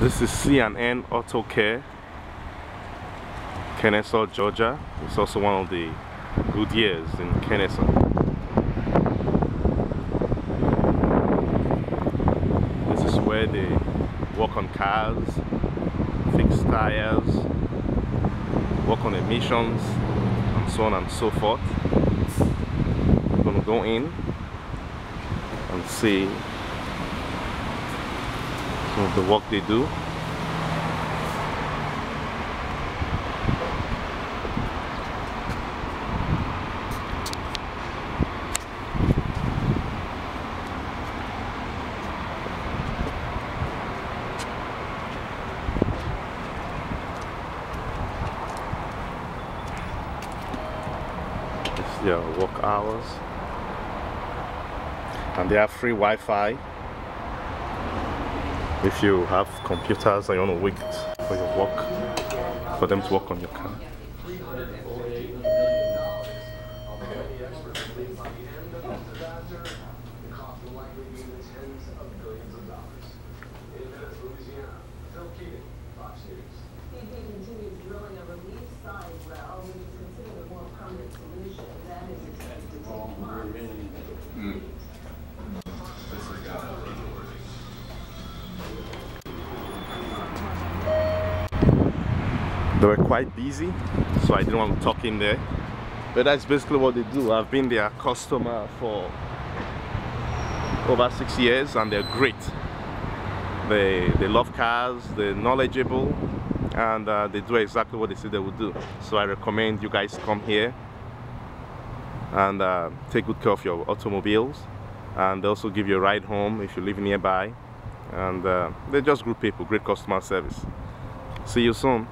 This is C&N Auto Care, Kennesaw, Georgia. It's also one of the Goodyears in Kennesaw. This is where they work on cars, fix tires, work on emissions, and so on and so forth. I'm going to go in and see some of the work they do. It's their work hours, and they have free Wi-Fi. If you have computers and you want to wait for your work, for them to work on your car. They were quite busy, so I didn't want to talk in there. But that's basically what they do. I've been their customer for over 6 years, and they're great. They love cars, they're knowledgeable, and they do exactly what they say they would do. So I recommend you guys come here and take good care of your automobiles, and they also give you a ride home if you live nearby. And they're just good people, great customer service. See you soon.